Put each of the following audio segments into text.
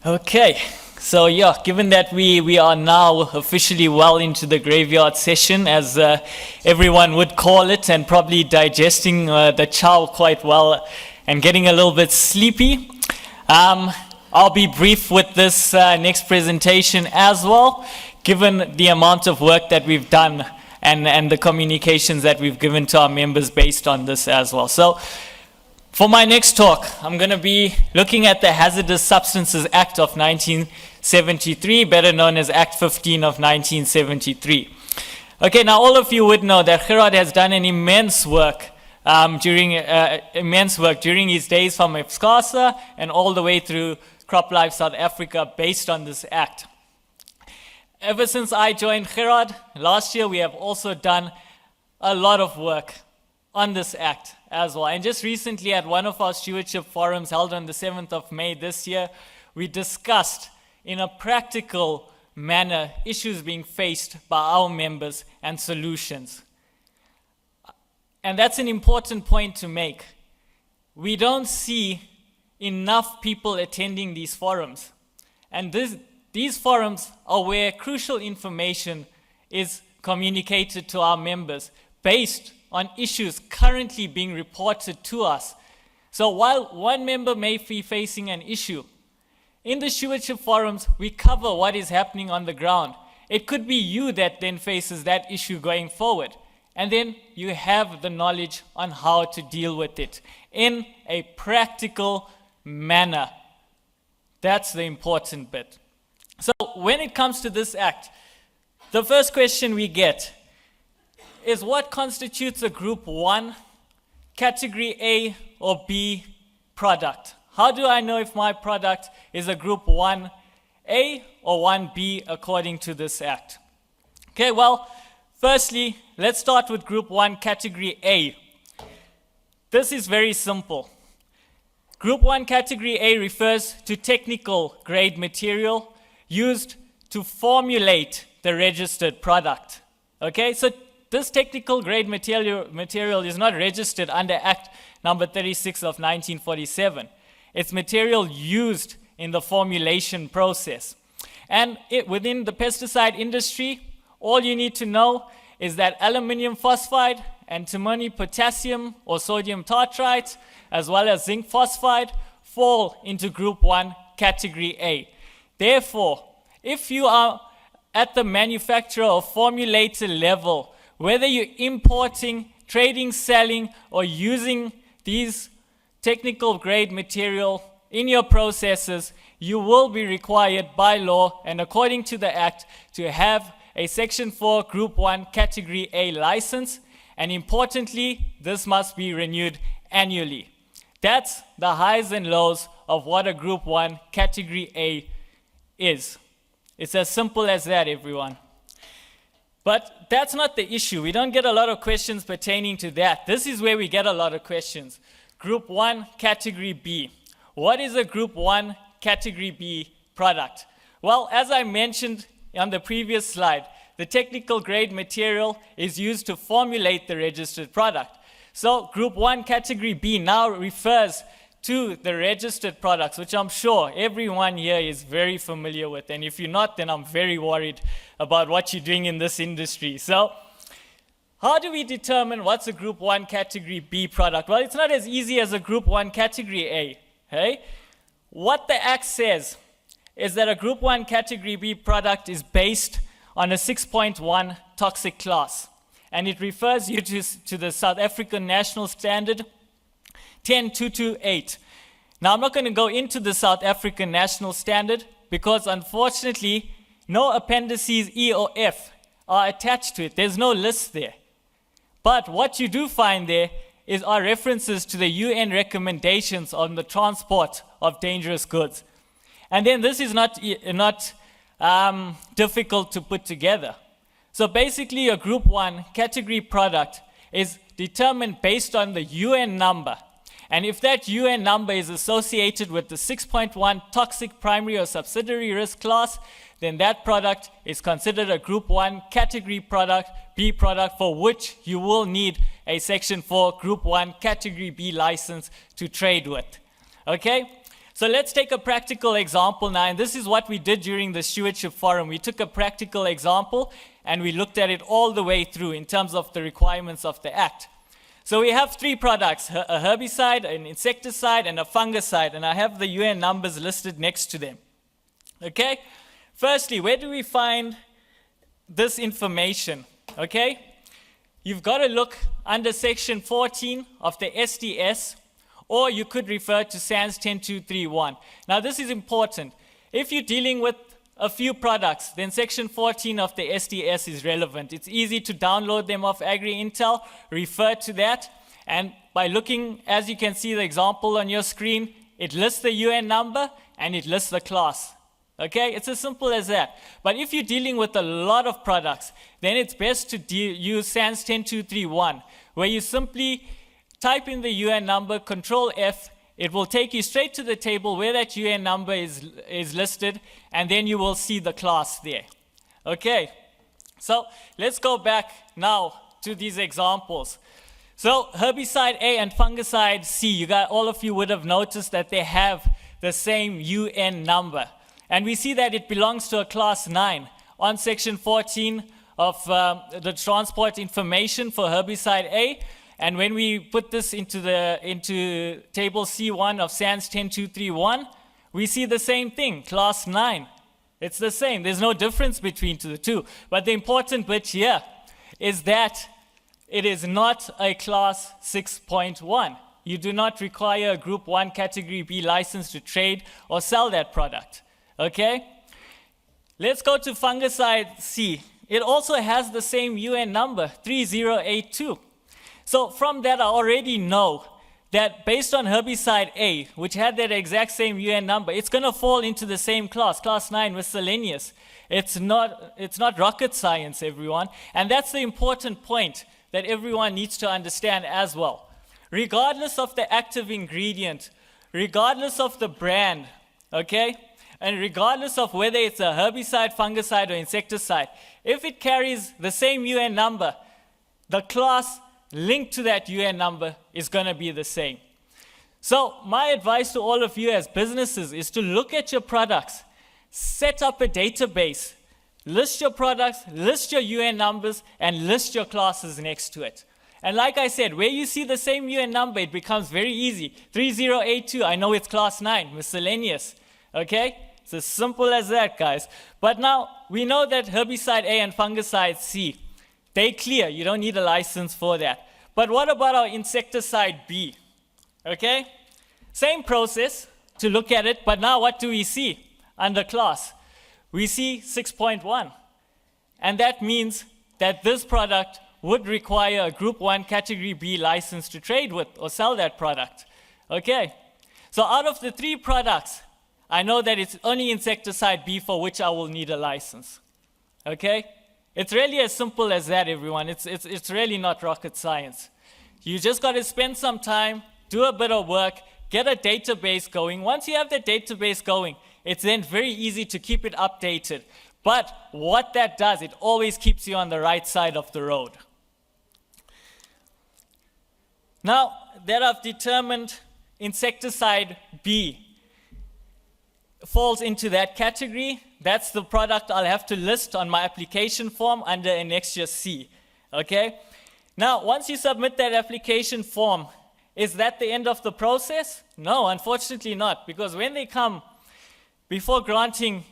Okay, so yeah, given that we are now officially well into the graveyard session, as everyone would call it, and probably digesting the chow quite well and getting a little bit sleepy, I'll be brief with this next presentation as well, given the amount of work that we've done and the communications that we've given to our members based on this as well. So, for my next talk, I'm going to be looking at the Hazardous Substances Act of 1973, better known as Act 15 of 1973. Okay, now all of you would know that Gerard has done an immense work during his days from EFSCASA and all the way through CropLife South Africa based on this act. Ever since I joined Gerard last year, we have also done a lot of work on this act as well. And just recently at one of our stewardship forums held on the 7th of May this year, we discussed in a practical manner issues being faced by our members and solutions. And that's an important point to make. We don't see enough people attending these forums. And these forums are where crucial information is communicated to our members based on issues currently being reported to us. So while one member may be facing an issue, in the stewardship forums, we cover what is happening on the ground. It could be you that then faces that issue going forward. And then you have the knowledge on how to deal with it in a practical manner. That's the important bit. So when it comes to this act, the first question we get is what constitutes a Group 1, Category A or B product? How do I know if my product is a Group 1A or 1B according to this act? Okay, well, firstly, let's start with Group 1, Category A. This is very simple. Group 1, Category A refers to technical grade material used to formulate the registered product. Okay, so this technical grade material is not registered under Act number 36 of 1947. It's material used in the formulation process. And within the pesticide industry, all you need to know is that aluminum phosphide, antimony potassium or sodium tartrate, as well as zinc phosphide, fall into Group 1, Category A. Therefore, if you are at the manufacturer or formulator level, whether you're importing, trading, selling, or using these technical grade material in your processes, you will be required by law and according to the Act to have a Section 4 Group 1 Category A license, and importantly, this must be renewed annually. That's the highs and lows of what a Group 1 Category A is. It's as simple as that, everyone. But that's not the issue. We don't get a lot of questions pertaining to that. This is where we get a lot of questions. Group 1, Category B. What is a Group 1, Category B product? Well, as I mentioned on the previous slide, the technical grade material is used to formulate the registered product. So Group 1, Category B now refers to the registered products, which I'm sure everyone here is very familiar with. And if you're not, then I'm very worried about what you're doing in this industry. So how do we determine what's a Group 1 Category B product? Well, it's not as easy as a Group 1 Category A. Okay? What the Act says is that a Group 1 Category B product is based on a 6.1 toxic class. And it refers you to the South African National Standard 10228. Now, I'm not going to go into the South African National Standard because, unfortunately, no appendices E or F are attached to it. There's no list there. But what you do find there are references to the UN recommendations on the transport of dangerous goods. And then this is not difficult to put together. So basically, a Group 1 Category product is determined based on the UN number. And if that UN number is associated with the 6.1 toxic primary or subsidiary risk class, then that product is considered a Group 1 Category product, B product, for which you will need a Section 4 Group 1 Category B license to trade with. Okay? So let's take a practical example now, and this is what we did during the stewardship forum. We took a practical example and we looked at it all the way through in terms of the requirements of the Act. So we have three products, a herbicide, an insecticide, and a fungicide, and I have the UN numbers listed next to them. Okay? Firstly, where do we find this information? Okay? You've got to look under section 14 of the SDS, or you could refer to SANS 10231. Now this is important. If you're dealing with a few products, then section 14 of the SDS is relevant. It's easy to download them off Agri-Intel, refer to that, and by looking, as you can see the example on your screen, it lists the UN number and it lists the class. Okay, it's as simple as that. But if you're dealing with a lot of products, then it's best to use SANS 10231, where you simply type in the UN number, Control F, it will take you straight to the table where that UN number is listed, and then you will see the class there. Okay, so let's go back now to these examples. So herbicide A and fungicide C, all of you would have noticed that they have the same UN number. And we see that it belongs to a class 9 on section 14 of the transport information for herbicide A. And when we put this into table C1 of SANS 10231, we see the same thing, class 9. It's the same. There's no difference between the two. But the important bit here is that it is not a class 6.1. You do not require a group 1 category B license to trade or sell that product. Okay? Let's go to fungicide C. It also has the same UN number, 3082. So from that, I already know that based on herbicide A, which had that exact same UN number, it's going to fall into the same class, class 9, miscellaneous. It's not rocket science, everyone. And that's the important point that everyone needs to understand as well. Regardless of the active ingredient, regardless of the brand, okay, and regardless of whether it's a herbicide, fungicide, or insecticide, if it carries the same UN number, the class linked to that UN number is going to be the same. So my advice to all of you as businesses is to look at your products, set up a database, list your products, list your UN numbers, and list your classes next to it. And like I said, where you see the same UN number, it becomes very easy. 3082, I know it's class 9, miscellaneous. Okay? It's as simple as that, guys. But now, we know that herbicide A and fungicide C, they clear. You don't need a license for that. But what about our insecticide B? Okay? Same process to look at it, but now what do we see under class? We see 6.1. And that means that this product would require a Group 1 Category B license to trade with or sell that product. Okay? So out of the 3 products, I know that it's only insecticide B for which I will need a license. Okay? It's really as simple as that, everyone. It's really not rocket science. You just got to spend some time, do a bit of work, get a database going. Once you have the database going, it's then very easy to keep it updated. But what that does, it always keeps you on the right side of the road. Now that I've determined insecticide B falls into that category, that's the product I'll have to list on my application form under Annexure C, okay? Now, once you submit that application form, is that the end of the process? No, unfortunately not, because when they come, before granting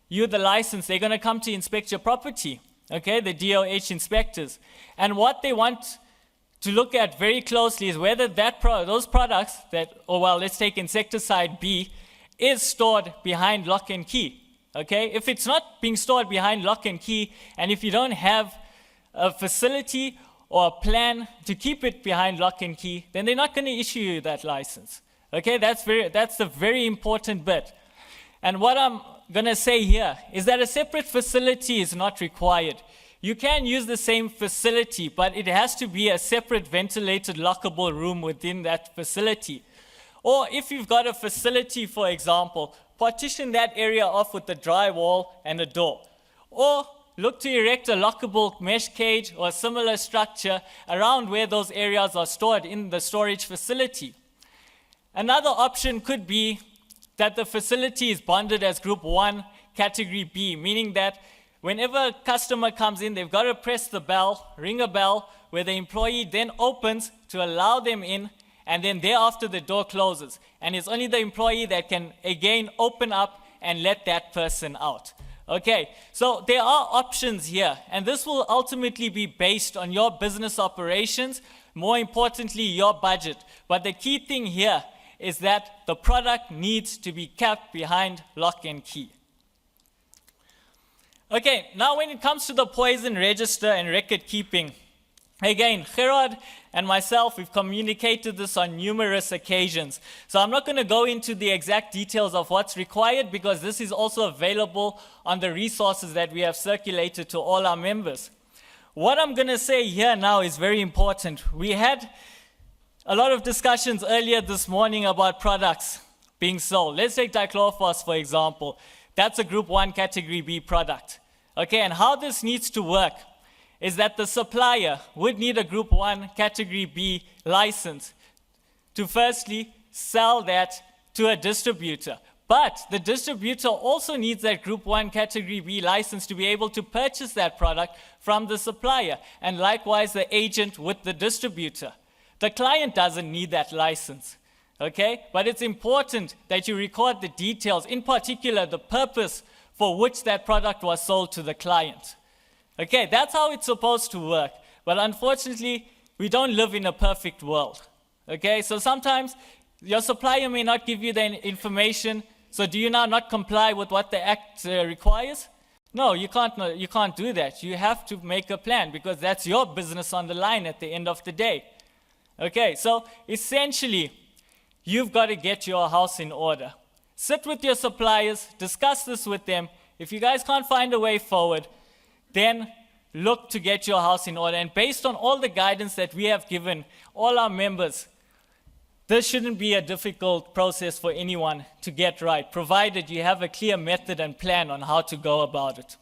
you the license, they're gonna come to inspect your property, okay, the DOH inspectors. And what they want to look at very closely is whether those products let's take insecticide B, is stored behind lock and key, okay? If it's not being stored behind lock and key, and if you don't have a facility or a plan to keep it behind lock and key, then they're not going to issue you that license, okay? That's the very important bit. And what I'm going to say here is that a separate facility is not required. You can use the same facility, but it has to be a separate ventilated lockable room within that facility. Or if you've got a facility, for example, partition that area off with a drywall and a door. Or look to erect a lockable mesh cage or a similar structure around where those areas are stored in the storage facility. Another option could be that the facility is bonded as Group 1, Category B, meaning that whenever a customer comes in, they've got to press the bell, ring a bell, where the employee then opens to allow them in, and then thereafter the door closes. And it's only the employee that can again open up and let that person out. Okay, so there are options here, and this will ultimately be based on your business operations, more importantly, your budget. But the key thing here is that the product needs to be kept behind lock and key. Okay, now when it comes to the poison register and record keeping, again, Gerard and myself, we've communicated this on numerous occasions. So I'm not going to go into the exact details of what's required because this is also available on the resources that we have circulated to all our members. What I'm going to say here now is very important. We had a lot of discussions earlier this morning about products being sold. Let's take dichlorophos, for example. That's a Group 1 Category B product. Okay, and how this needs to work is that the supplier would need a Group 1 Category B license to firstly sell that to a distributor. But the distributor also needs that Group 1 Category B license to be able to purchase that product from the supplier, and likewise the agent with the distributor. The client doesn't need that license, okay? But it's important that you record the details, in particular the purpose for which that product was sold to the client. Okay, that's how it's supposed to work. But unfortunately, we don't live in a perfect world. Okay, so sometimes your supplier may not give you the information. So do you now not comply with what the Act requires? No, you can't do that. You have to make a plan because that's your business on the line at the end of the day. Okay, so essentially, you've got to get your house in order. Sit with your suppliers, discuss this with them. If you guys can't find a way forward, then look to get your house in order. And based on all the guidance that we have given all our members, this shouldn't be a difficult process for anyone to get right, provided you have a clear method and plan on how to go about it.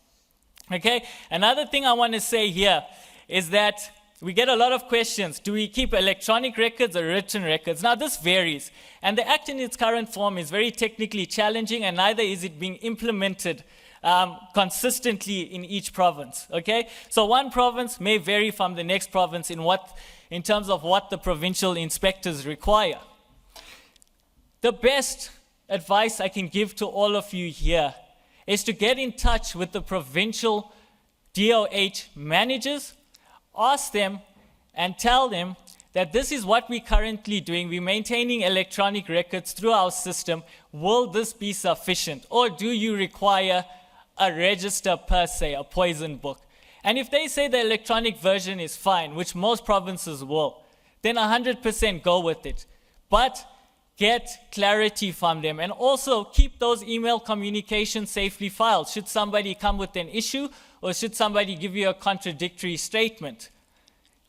Okay, another thing I want to say here is that we get a lot of questions. Do we keep electronic records or written records? Now, this varies. And the Act in its current form is very technically challenging, and neither is it being implemented consistently in each province, okay? So one province may vary from the next province in terms of what the provincial inspectors require. The best advice I can give to all of you here is to get in touch with the provincial DOH managers, ask them and tell them that this is what we're currently doing. We're maintaining electronic records through our system. Will this be sufficient? Or do you require a register per se, a poison book? And if they say the electronic version is fine, which most provinces will, then 100% go with it. But get clarity from them, and also keep those email communications safely filed. Should somebody come with an issue, or should somebody give you a contradictory statement?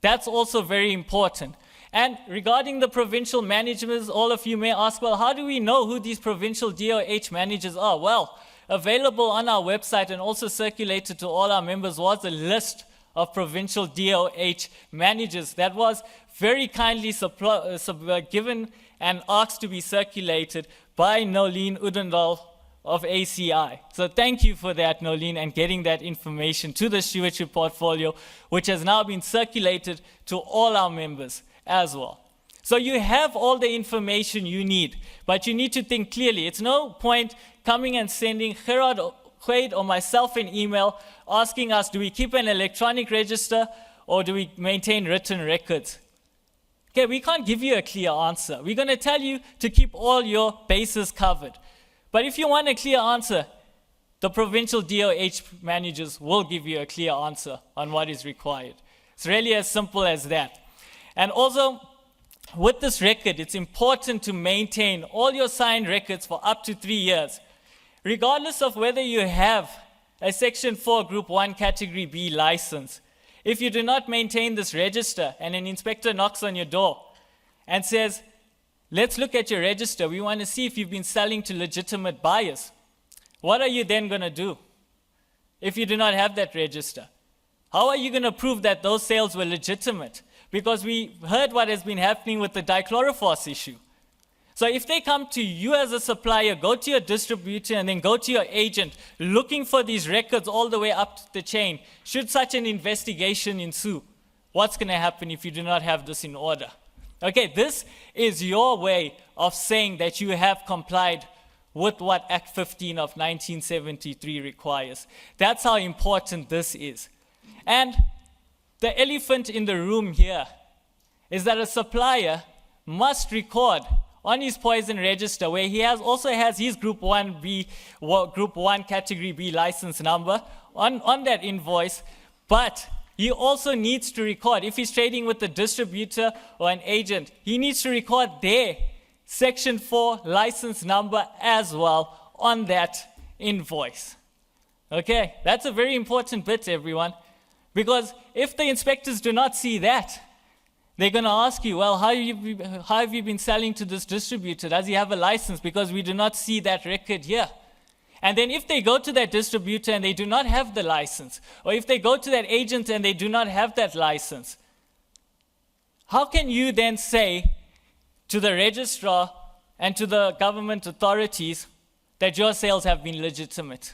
That's also very important. And regarding the provincial managers, all of you may ask, well, how do we know who these provincial DOH managers are? Well, available on our website and also circulated to all our members was a list of provincial DOH managers that was very kindly given and asked to be circulated by Nolene Udendal of ACI. So thank you for that, Nolene, and getting that information to the stewardship portfolio, which has now been circulated to all our members as well. So you have all the information you need, but you need to think clearly. It's no point coming and sending Gerard, Quaid, or myself an email asking us, do we keep an electronic register or do we maintain written records? Okay, we can't give you a clear answer. We're going to tell you to keep all your bases covered. But if you want a clear answer, the provincial DOH managers will give you a clear answer on what is required. It's really as simple as that. And also, with this record, it's important to maintain all your signed records for up to 3 years, regardless of whether you have a Section 4 Group 1 Category B license. If you do not maintain this register and an inspector knocks on your door and says, let's look at your register, we want to see if you've been selling to legitimate buyers, what are you then going to do if you do not have that register? How are you going to prove that those sales were legitimate? Because we heard what has been happening with the dichlorophos issue. So if they come to you as a supplier, go to your distributor, and then go to your agent, looking for these records all the way up the chain, should such an investigation ensue, what's going to happen if you do not have this in order? Okay, this is your way of saying that you have complied with what Act 15 of 1973 requires. That's how important this is. And the elephant in the room here is that a supplier must record on his poison register, where he also has his Group 1B, Group 1 Category B license number on that invoice, but he also needs to record, if he's trading with a distributor or an agent, he needs to record their Section 4 license number as well on that invoice. Okay, that's a very important bit, everyone, because if the inspectors do not see that, they're going to ask you, well, how have you been selling to this distributor? Does he have a license? Because we do not see that record here. And then if they go to that distributor and they do not have the license, or if they go to that agent and they do not have that license, how can you then say to the registrar and to the government authorities that your sales have been legitimate?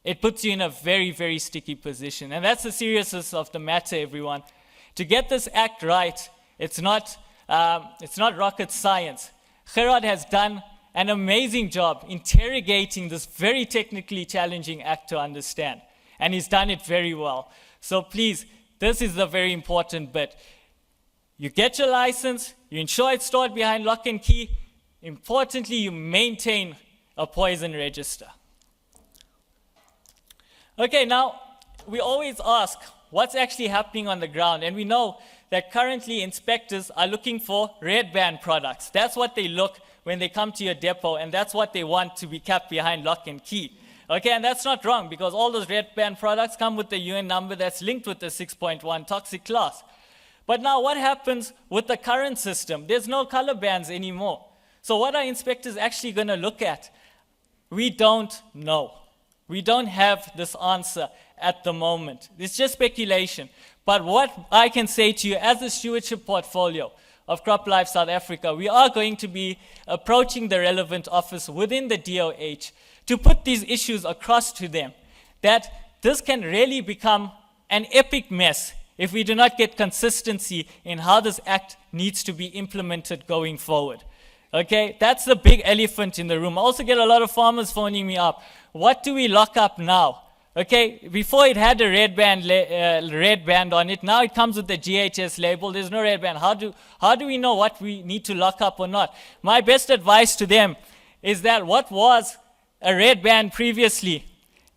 It puts you in a very, very sticky position. And that's the seriousness of the matter, everyone. To get this act right, it's not rocket science. Gerard has done an amazing job interrogating this very technically challenging act to understand. And he's done it very well. So please, this is the very important bit. You get your license, you ensure it's stored behind lock and key. Importantly, you maintain a poison register. Okay, now, we always ask, what's actually happening on the ground? And we know that currently inspectors are looking for red band products. That's what they look when they come to your depot, and that's what they want to be kept behind lock and key. Okay, and that's not wrong, because all those red band products come with the UN number that's linked with the 6.1 toxic class. But now what happens with the current system? There's no color bands anymore. So what are inspectors actually going to look at? We don't know. We don't have this answer at the moment. It's just speculation. But what I can say to you, as a stewardship portfolio of CropLife South Africa, we are going to be approaching the relevant office within the DOH to put these issues across to them, that this can really become an epic mess if we do not get consistency in how this act needs to be implemented going forward. Okay, that's the big elephant in the room. I also get a lot of farmers phoning me up. What do we lock up now? Okay, before it had a red band on it. Now it comes with the GHS label. There's no red band. How do we know what we need to lock up or not? My best advice to them is that what was a red band previously,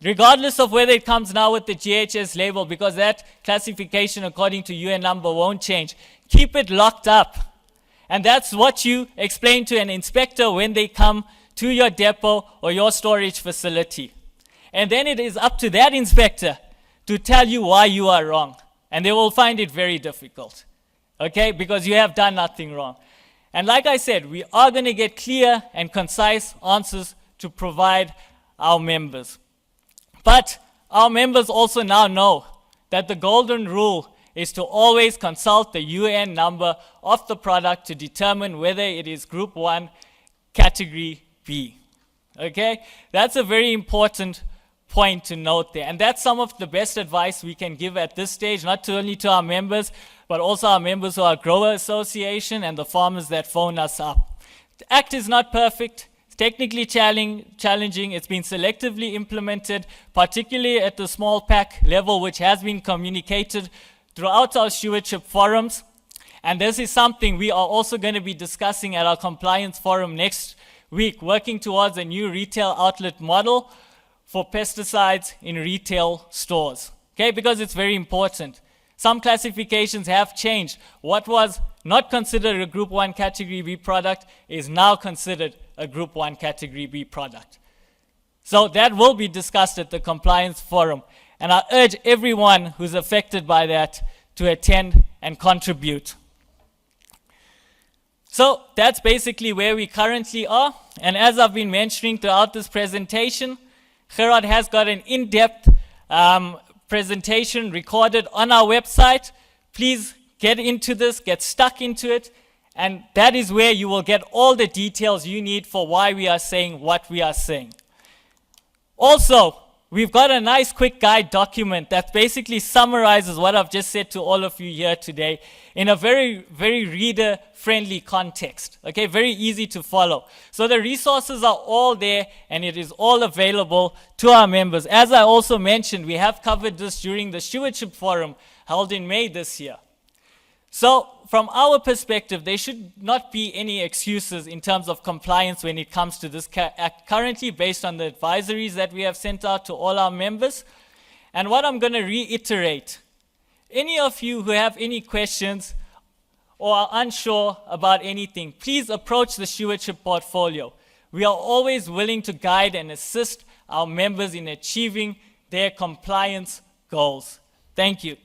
regardless of whether it comes now with the GHS label, because that classification according to UN number won't change, keep it locked up. And that's what you explain to an inspector when they come to your depot or your storage facility. And then it is up to that inspector to tell you why you are wrong. And they will find it very difficult, okay, because you have done nothing wrong. And like I said, we are going to get clear and concise answers to provide our members. But our members also now know that the golden rule is to always consult the UN number of the product to determine whether it is Group 1 Category B. Okay? That's a very important point to note there. And that's some of the best advice we can give at this stage, not only to our members, but also our members of our Grower Association and the farmers that phone us up. The Act is not perfect. It's technically challenging. It's been selectively implemented, particularly at the small pack level, which has been communicated throughout our stewardship forums. And this is something we are also going to be discussing at our compliance forum next week, working towards a new retail outlet model for pesticides in retail stores. Okay, because it's very important. Some classifications have changed. What was not considered a Group 1 Category B product is now considered a Group 1 Category B product. So that will be discussed at the compliance forum. And I urge everyone who's affected by that to attend and contribute. So that's basically where we currently are. And as I've been mentioning throughout this presentation, Gerard has got an in-depth presentation recorded on our website. Please get into this, get stuck into it, And that is where you will get all the details you need for why we are saying what we are saying. Also, we've got a nice quick guide document that basically summarizes what I've just said to all of you here today in a very, very reader-friendly context. Okay, very easy to follow. So the resources are all there and it is all available to our members. As I also mentioned, we have covered this during the Stewardship Forum held in May this year. So from our perspective, there should not be any excuses in terms of compliance when it comes to this currently based on the advisories that we have sent out to all our members. And what I'm going to reiterate, any of you who have any questions or are unsure about anything, please approach the Stewardship Portfolio. We are always willing to guide and assist our members in achieving their compliance goals. Thank you.